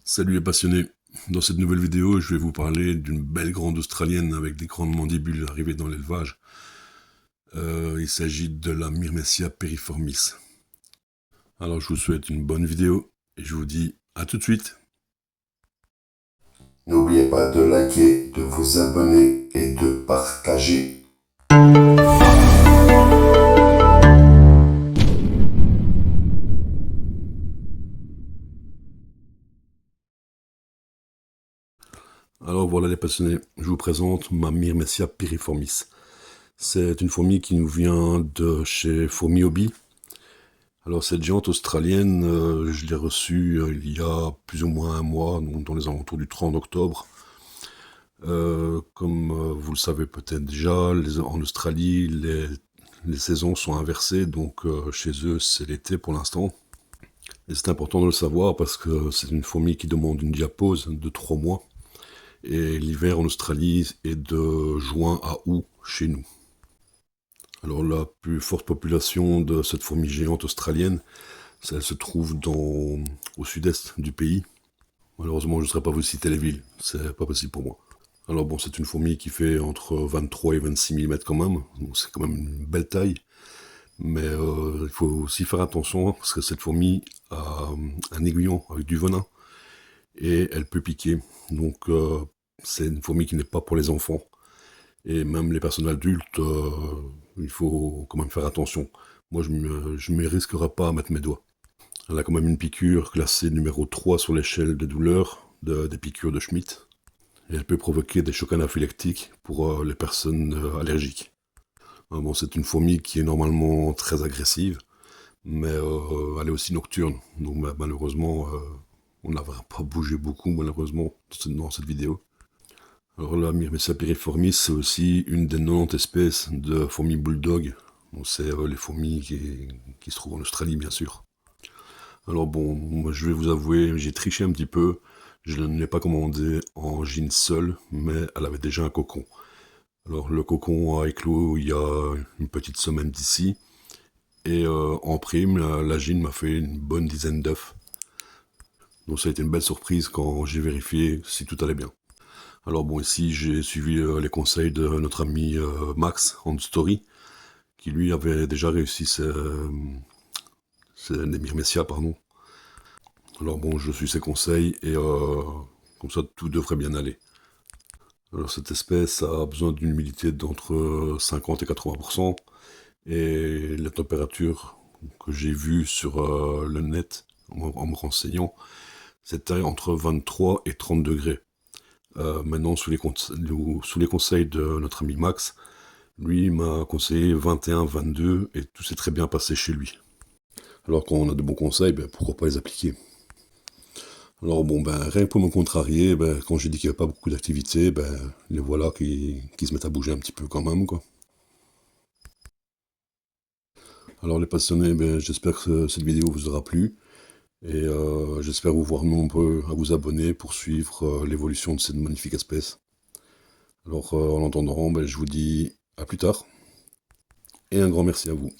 Salut les passionnés, dans cette nouvelle vidéo je vais vous parler d'une belle grande australienne avec des grandes mandibules arrivées dans l'élevage. Il s'agit de la Myrmecia piriformis. Alors je vous souhaite une bonne vidéo et je vous dis à tout de suite. N'oubliez pas de liker, de vous abonner et de partager. Alors voilà les passionnés, je vous présente ma Myrmecia piriformis. C'est une fourmi qui nous vient de chez Fourmi Hobby. Alors cette géante australienne, je l'ai reçue il y a plus ou moins un mois, donc dans les alentours du 30 octobre. Comme vous le savez peut-être déjà, en Australie, les saisons sont inversées, donc chez eux c'est l'été pour l'instant. Et c'est important de le savoir parce que c'est une fourmi qui demande une diapause de 3 mois. Et l'hiver en Australie est de juin à août chez nous. Alors la plus forte population de cette fourmi géante australienne, elle se trouve au sud-est du pays. Malheureusement je ne saurais pas vous citer les villes, c'est pas possible pour moi. Alors bon, c'est une fourmi qui fait entre 23 et 26 mm quand même, donc c'est quand même une belle taille. Mais il faut aussi faire attention parce que cette fourmi a un aiguillon avec du venin et elle peut piquer. Donc c'est une fourmi qui n'est pas pour les enfants. Et même les personnes adultes, il faut quand même faire attention. Moi je ne me risquerai pas à mettre mes doigts. Elle a quand même une piqûre classée numéro 3 sur l'échelle de douleur des piqûres de Schmidt. Et elle peut provoquer des chocs anaphylactiques pour les personnes allergiques. Bon, c'est une fourmi qui est normalement très agressive, mais elle est aussi nocturne. Donc malheureusement, on ne la verra pas bouger beaucoup, malheureusement, dans cette vidéo. Alors la Myrmecia piriformis, c'est aussi une des 90 espèces de fourmis bulldog. Donc c'est les fourmis qui se trouvent en Australie, bien sûr. Alors bon, moi je vais vous avouer, j'ai triché un petit peu. Je ne l'ai pas commandé en gyne seul, mais elle avait déjà un cocon. Alors le cocon a éclos il y a une petite semaine d'ici. Et en prime, la gyne m'a fait une bonne dizaine d'œufs. Donc ça a été une belle surprise quand j'ai vérifié si tout allait bien. Alors bon, ici j'ai suivi les conseils de notre ami Max en story, qui lui avait déjà réussi ses Myrmecia, pardon. Alors bon, je suis ses conseils et comme ça tout devrait bien aller. Alors cette espèce a besoin d'une humidité d'entre 50 et 80%. Et la température que j'ai vue sur le net en me renseignant, c'était entre 23 et 30 degrés. Maintenant, sous les conseils de notre ami Max, lui m'a conseillé 21, 22 et tout s'est très bien passé chez lui. Alors quand on a de bons conseils, pourquoi pas les appliquer. Alors bon, rien que pour me contrarier, quand j'ai dit qu'il n'y avait pas beaucoup d'activité, les voilà qui se mettent à bouger un petit peu quand même, quoi. Alors les passionnés, j'espère que cette vidéo vous aura plu. Et j'espère vous voir nombreux à vous abonner pour suivre l'évolution de cette magnifique espèce. Alors en attendant, je vous dis à plus tard et un grand merci à vous.